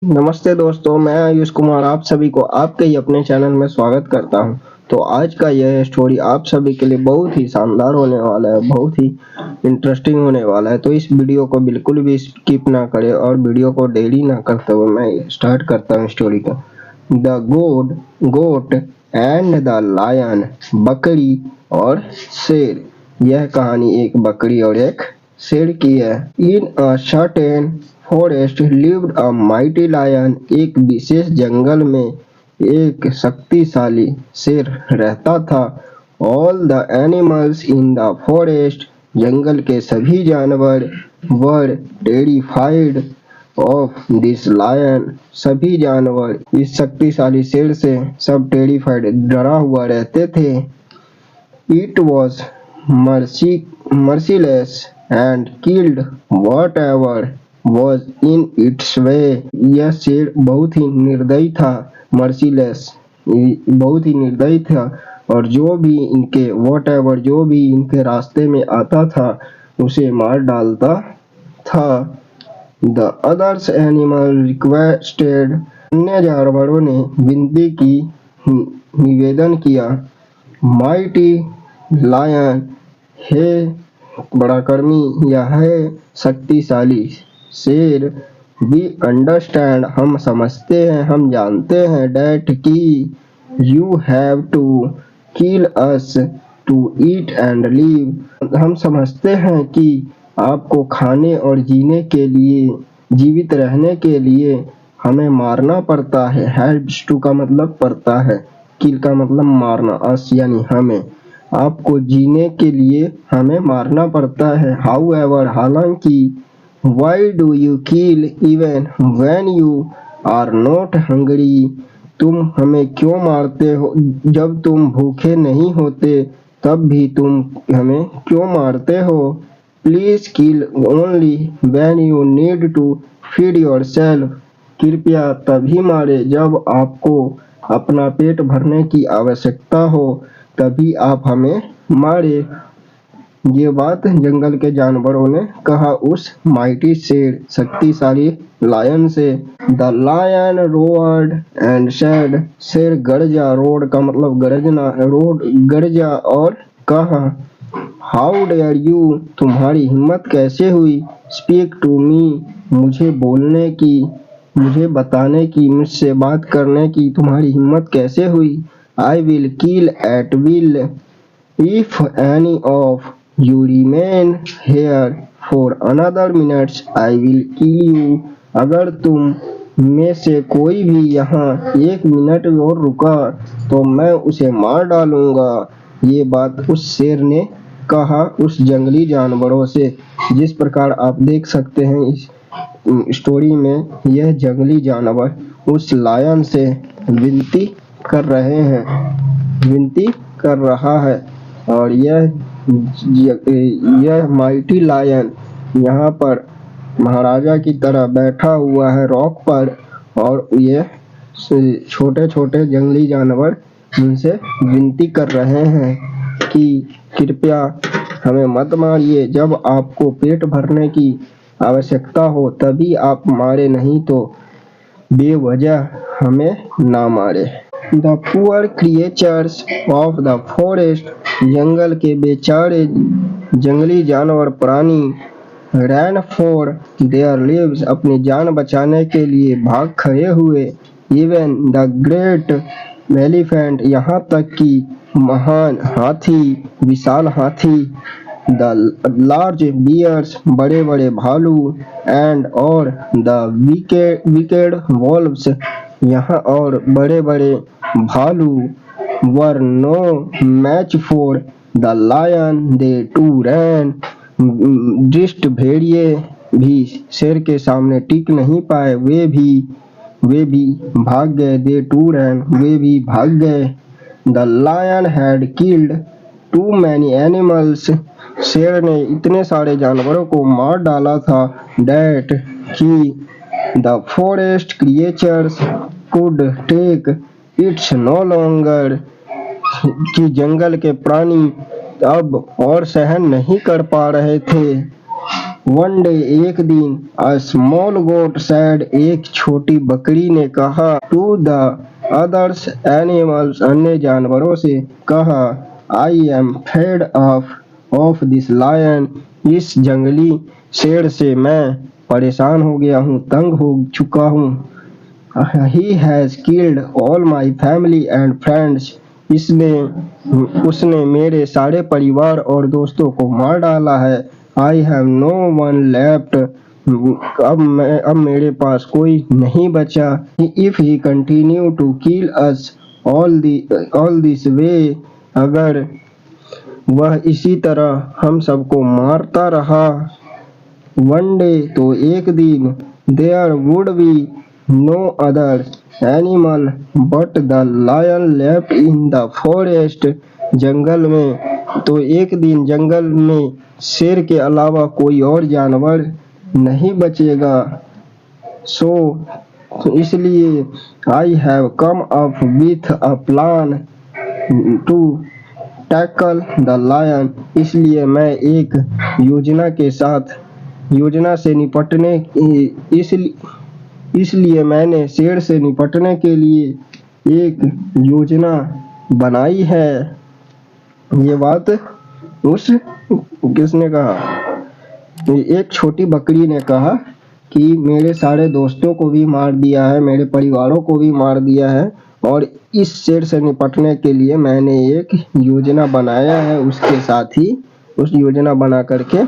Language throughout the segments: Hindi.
नमस्ते दोस्तों, मैं आयुष कुमार आप सभी को आपके ही अपने चैनल में स्वागत करता हूं। तो आज का यह स्टोरी आप सभी के लिए बहुत ही शानदार होने वाला है, बहुत ही इंटरेस्टिंग होने वाला है। तो इस वीडियो को बिल्कुल भी स्किप ना करें और वीडियो को देरी ना करते हुए मैं स्टार्ट करता हूं स्टोरी का। The goat and the lion, बकरी और शेर। यह कहानी एक बकरी और एक शेर की है। In a certain forest lived a mighty lion, एक विशेष जंगल में एक शक्तिशाली शेर रहता था। All the animals in the forest, जंगल के सभी जानवर were terrified of this lion, सभी जानवर इस शक्तिशाली शेर से सब टेरिफाइड डरा हुआ रहते थे। It was merciless and killed whatever was in its way. यह शेर बहुत ही निर्दयी था, merciless बहुत ही निर्दयी था, और जो भी इनके रास्ते में आता था उसे मार डालता था। The others animal requested, अन्य जानवरों ने विनती की, निवेदन किया। माइटी लायन, हे बड़ा कर्मी या है शक्तिशाली शेर, वी अंडरस्टैंड, हम समझते हैं, हम जानते हैं, डैट की you have to kill us to eat and live, हम समझते हैं कि आपको खाने और जीने के लिए, जीवित रहने के लिए हमें मारना पड़ता है। हैव्स टू का मतलब पड़ता है, किल का मतलब मारना, अस यानी हमें, आपको जीने के लिए हमें मारना पड़ता है। हाउएवर, हालांकि, why do you kill even when you are not hungry, तुम हमें क्यों मारते हो जब तुम भूखे नहीं होते, तब भी तुम हमें क्यों मारते हो। Please kill only when you need to feed yourself, कृपया तभी मारे जब आपको अपना पेट भरने की आवश्यकता हो, तभी आप हमें मारे। ये बात जंगल के जानवरों ने कहा उस माइटी शेर, शक्तिशाली लायन से। द लायन रोअर्ड एंड सेड, शेर गरजा, रोड का मतलब गरजना, रोड गरजा और कहा, हाउ डेयर यू, तुम्हारी हिम्मत कैसे हुई, स्पीक टू मी, मुझे बोलने की, मुझे बताने की, मुझसे बात करने की तुम्हारी हिम्मत कैसे हुई। I will kill at will. If any of you remain here for another minute, I will kill you. अगर तुम में से कोई भी यहाँ 1 मिनट और रुका तो मैं उसे मार डालूंगा। ये बात उस शेर ने कहा उस जंगली जानवरों से। जिस प्रकार आप देख सकते हैं इस स्टोरी में, यह जंगली जानवर उस लायन से विनती कर रहे हैं, विनती कर रहा है, और यह माइटी लायन यहाँ पर महाराजा की तरह बैठा हुआ है रॉक पर, और ये छोटे छोटे जंगली जानवर उनसे विनती कर रहे हैं कि कृपया हमें मत मारिए, जब आपको पेट भरने की आवश्यकता हो तभी आप मारे, नहीं तो बेवजह हमें ना मारे। The poor creatures of the forest, जंगल के बेचारे जंगली जानवर प्राणी, ran for their lives, अपनी जान बचाने के लिए भाग खड़े हुए। Even the great elephant, यहाँ तक कि महान हाथी, विशाल हाथी, the large bears, बड़े बड़े भालू, and और the wicked wolves, यहाँ और बड़े बड़े भालू, were no match for the lion, they too ran, दुष्ट भेड़िए भी शेर के सामने टिक नहीं पाए, वे भी भाग गए। they too ran, वे भी भाग गए। The lion had killed too many animals, शेर ने इतने सारे जानवरों को मार डाला था। that कि the forest creatures could take it no longer, कि जंगल के प्राणी अब और सहन नहीं कर पा रहे थे। वन डे एक दिन, अ स्मॉल गोट सेड एक छोटी बकरी ने कहा, टू द अदर्स एनिमल्स अन्य जानवरों से कहा, I am fed of this lion, इस जंगली शेर से मैं परेशान हो गया हूँ, तंग हो चुका हूँ। He has killed all my family and friends. उसने मेरे सारे परिवार और दोस्तों को मार डाला है। I have no one left. अब मेरे पास कोई नहीं बचा। If he continue to kill us all this way, अगर वह इसी तरह हम सबको मारता रहा, one day तो एक दिन, there would be no other animal but the lion left in the forest, जंगल में तो एक दिन जंगल में शेर के अलावा कोई और जानवर नहीं बचेगा। सो इसलिए I have come up with a plan to tackle the lion, इसलिए मैं एक योजना से निपटने इसलिए मैंने शेर से निपटने के लिए एक योजना बनाई है। ये बात किसने कहा? एक छोटी बकरी ने कहा कि मेरे सारे दोस्तों को भी मार दिया है, मेरे परिवारों को भी मार दिया है, और इस शेर से निपटने के लिए मैंने एक योजना बनाया है, उसके साथ ही उस योजना बना करके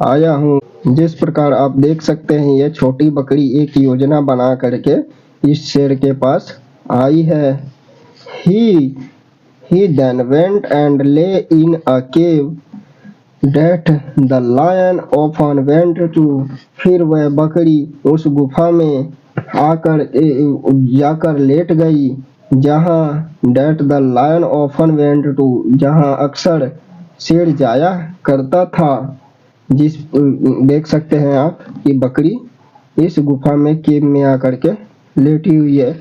आया हूँ। जिस प्रकार आप देख सकते हैं, ये छोटी बकरी एक योजना बना करके इस शेर के पास आई है। He then went and lay in a cave that the lion often went to. फिर वह बकरी उस गुफा में जाकर लेट गई, जहाँ that the lion often went to, जहाँ अक्सर शेर जाया करता था। देख सकते हैं आप कि बकरी इस गुफा में केव में आकर के लेटी हुई है।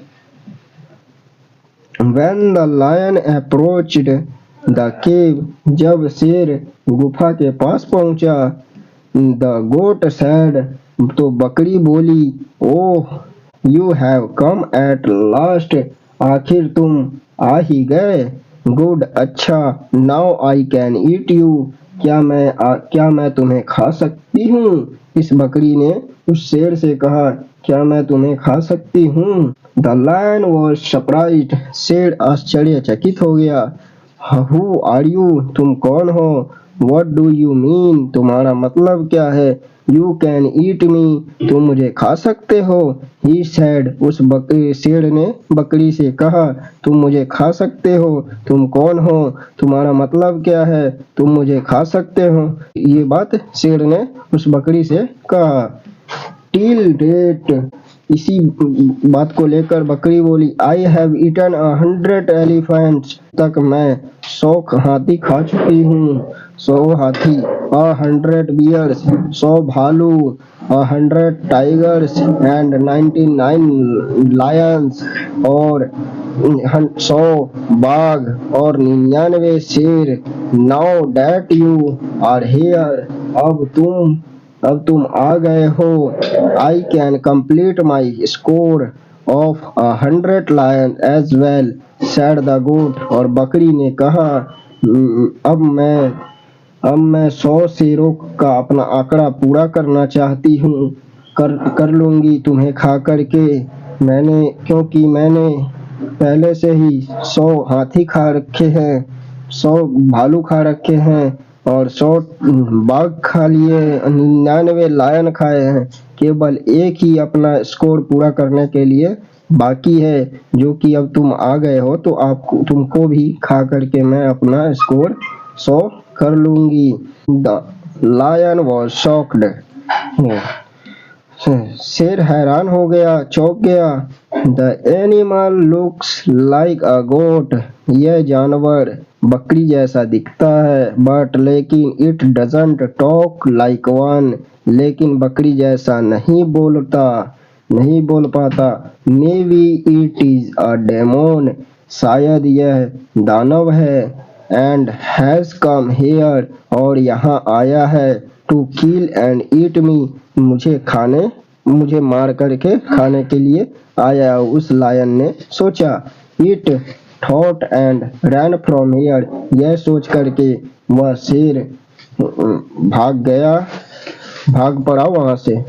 When the lion approached the cave, जब शेर गुफा के पास पहुंचा, the goat said, तो बकरी बोली, ओह you have come at last, आखिर तुम आ ही गए। गुड, अच्छा, now I can eat you, क्या मैं तुम्हें खा सकती हूँ? इस बकरी ने उस शेर से कहा, क्या मैं तुम्हें खा सकती हूँ? The lion was surprised, शेर आश्चर्यचकित हो गया। Who are you, तुम कौन हो? What do you mean, तुम्हारा मतलब क्या है? You can eat me, तुम मुझे खा सकते हो। He said, उस शेर ने बकरी से कहा, तुम मुझे खा सकते हो, तुम कौन हो? तुम्हारा मतलब क्या है? तुम मुझे खा सकते हो। ये बात शेर ने उस बकरी से कहा। Till date, इसी बात को लेकर बकरी बोली, I have eaten 100 elephants, तक मैं 100 हाथी खा चुकी हूँ। 100 हाथी, 100 bears, 100 भालू, 100 tigers and 99 lions, और 100 बाघ और 99 शेर। Now that you are here, अब तुम आ गए हो। I can complete my score of 100 lions as well, said the goat, और बकरी ने कहा, अब मैं 100 शेरों का अपना आंकड़ा पूरा करना चाहती हूँ, कर लूंगी तुम्हें खा करके, क्योंकि मैंने पहले से ही 100 हाथी खा रखे हैं, 100 भालू खा रखे हैं, और 100 बाघ खा लिए, 99 लायन खाए हैं। केवल एक ही अपना स्कोर पूरा करने के लिए बाकी है, जो कि अब तुम आ गए हो, तो तुमको भी खा करके मैं अपना स्कोर 100 कर लूंगी। द लायन वॉज शॉक्ड, शेर हैरान हो गया, चौंक गया। The animal looks like a goat, यह जानवर बकरी जैसा दिखता है, बट लेकिन it doesn't talk like one, लेकिन बकरी जैसा नहीं बोल पाता। Maybe it is a demon, शायद यह दानव है। एंड हैज कम हियर, और यहाँ आया है। टू किल एंड ईट मी, मुझे मार करके खाने के लिए आया। उस लायन ने सोचा। It thought and ran from here, यह सोच करके वह शेर भाग पड़ा वहां से।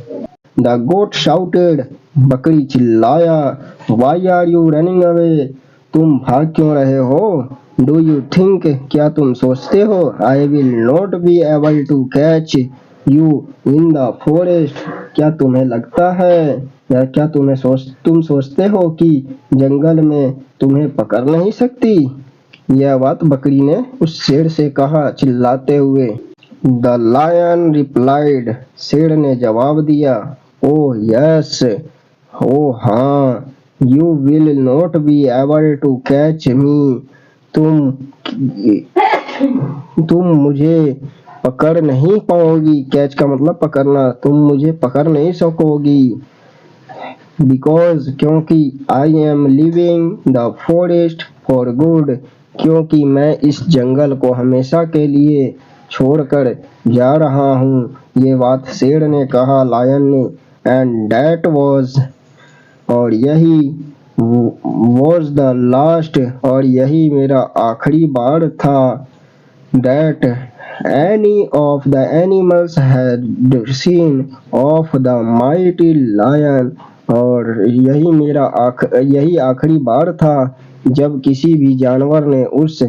द गोट शाउटेड, बकरी चिल्लाया। Why are you running away, तुम भाग क्यों रहे हो? डू यू थिंक, क्या तुम सोचते हो? I will not be able to catch you in the forest, क्या तुम्हें लगता है या क्या तुम सोचते हो कि जंगल में तुम्हें पकड़ नहीं सकती? यह बात बकरी ने उस शेर से कहा चिल्लाते हुए। द लायन रिप्लाइड, शेर ने जवाब दिया। ओह यस, ओ हाँ, you will not be able to catch me, तुम मुझे पकड़ नहीं पाओगी। कैच का मतलब पकड़ना। तुम मुझे पकड़ नहीं सकोगी। बिकॉज, क्योंकि I am living the forest for good, क्योंकि मैं इस जंगल को हमेशा के लिए छोड़कर जा रहा हूँ। ये बात शेर ने कहा लायन ने। एंड दैट वॉज, और यही वॉज द लास्ट, और यही मेरा आखिरी बार था। That any of the animals had seen of the mighty lion, और यही आखिरी बार था जब किसी भी जानवर ने उस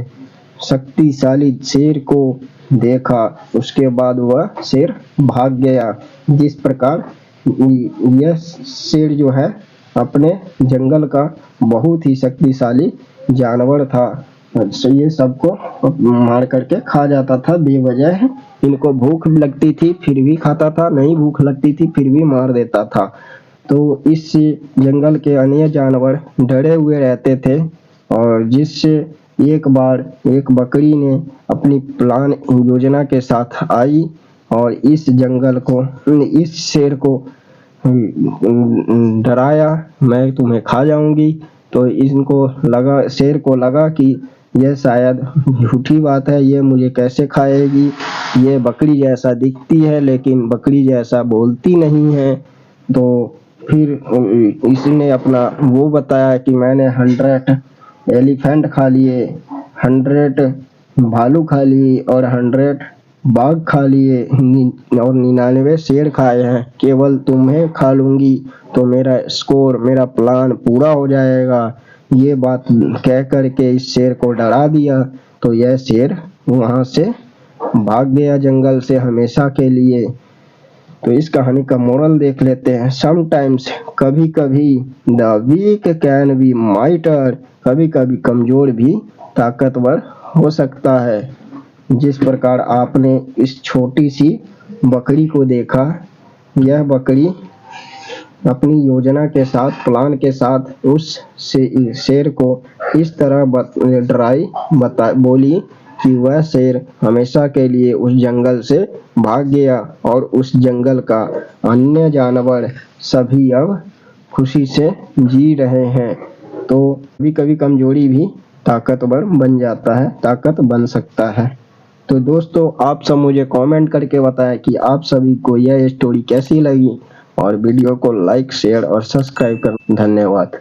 शक्तिशाली शेर को देखा। उसके बाद वह शेर भाग गया। जिस प्रकार यह शेर जो है अपने जंगल का बहुत ही शक्तिशाली जानवर था। ये सबको मार करके खा जाता था बेवजह। इनको भूख लगती थी फिर भी खाता था, नहीं भूख लगती थी फिर भी मार देता था। तो इससे जंगल के अन्य जानवर डरे हुए रहते थे। और जिससे एक बार एक बकरी ने अपनी प्लान योजना के साथ आई और इस शेर को डराया, मैं तुम्हें खा जाऊंगी। तो शेर को लगा कि यह शायद झूठी बात है, ये मुझे कैसे खाएगी, ये बकरी जैसा दिखती है लेकिन बकरी जैसा बोलती नहीं है। तो फिर इसने अपना वो बताया कि मैंने 100 एलिफेंट खा लिए, 100 भालू खा लिए और 100 बाघ खा लिए और 99 शेर खाए हैं। केवल तुम्हें खा लूंगी तो मेरा प्लान पूरा हो जाएगा। ये बात कह करके इस शेर को डरा दिया। तो यह शेर वहां से भाग गया जंगल से हमेशा के लिए। तो इस कहानी का मोरल देख लेते हैं। समटाइम्स, कभी कभी, द वीक कैन बी माइटर, कभी कभी कमजोर भी ताकतवर हो सकता है। जिस प्रकार आपने इस छोटी सी बकरी को देखा, यह बकरी अपनी योजना के साथ, प्लान के साथ उस शेर को इस तरह बोली कि वह शेर हमेशा के लिए उस जंगल से भाग गया और उस जंगल का अन्य जानवर सभी अब खुशी से जी रहे हैं। तो कभी कभी कमजोरी भी ताकतवर बन जाता है, ताकत बन सकता है। तो दोस्तों, आप सब मुझे कमेंट करके बताएं कि आप सभी को यह स्टोरी कैसी लगी और वीडियो को लाइक, शेयर और सब्सक्राइब कर। धन्यवाद।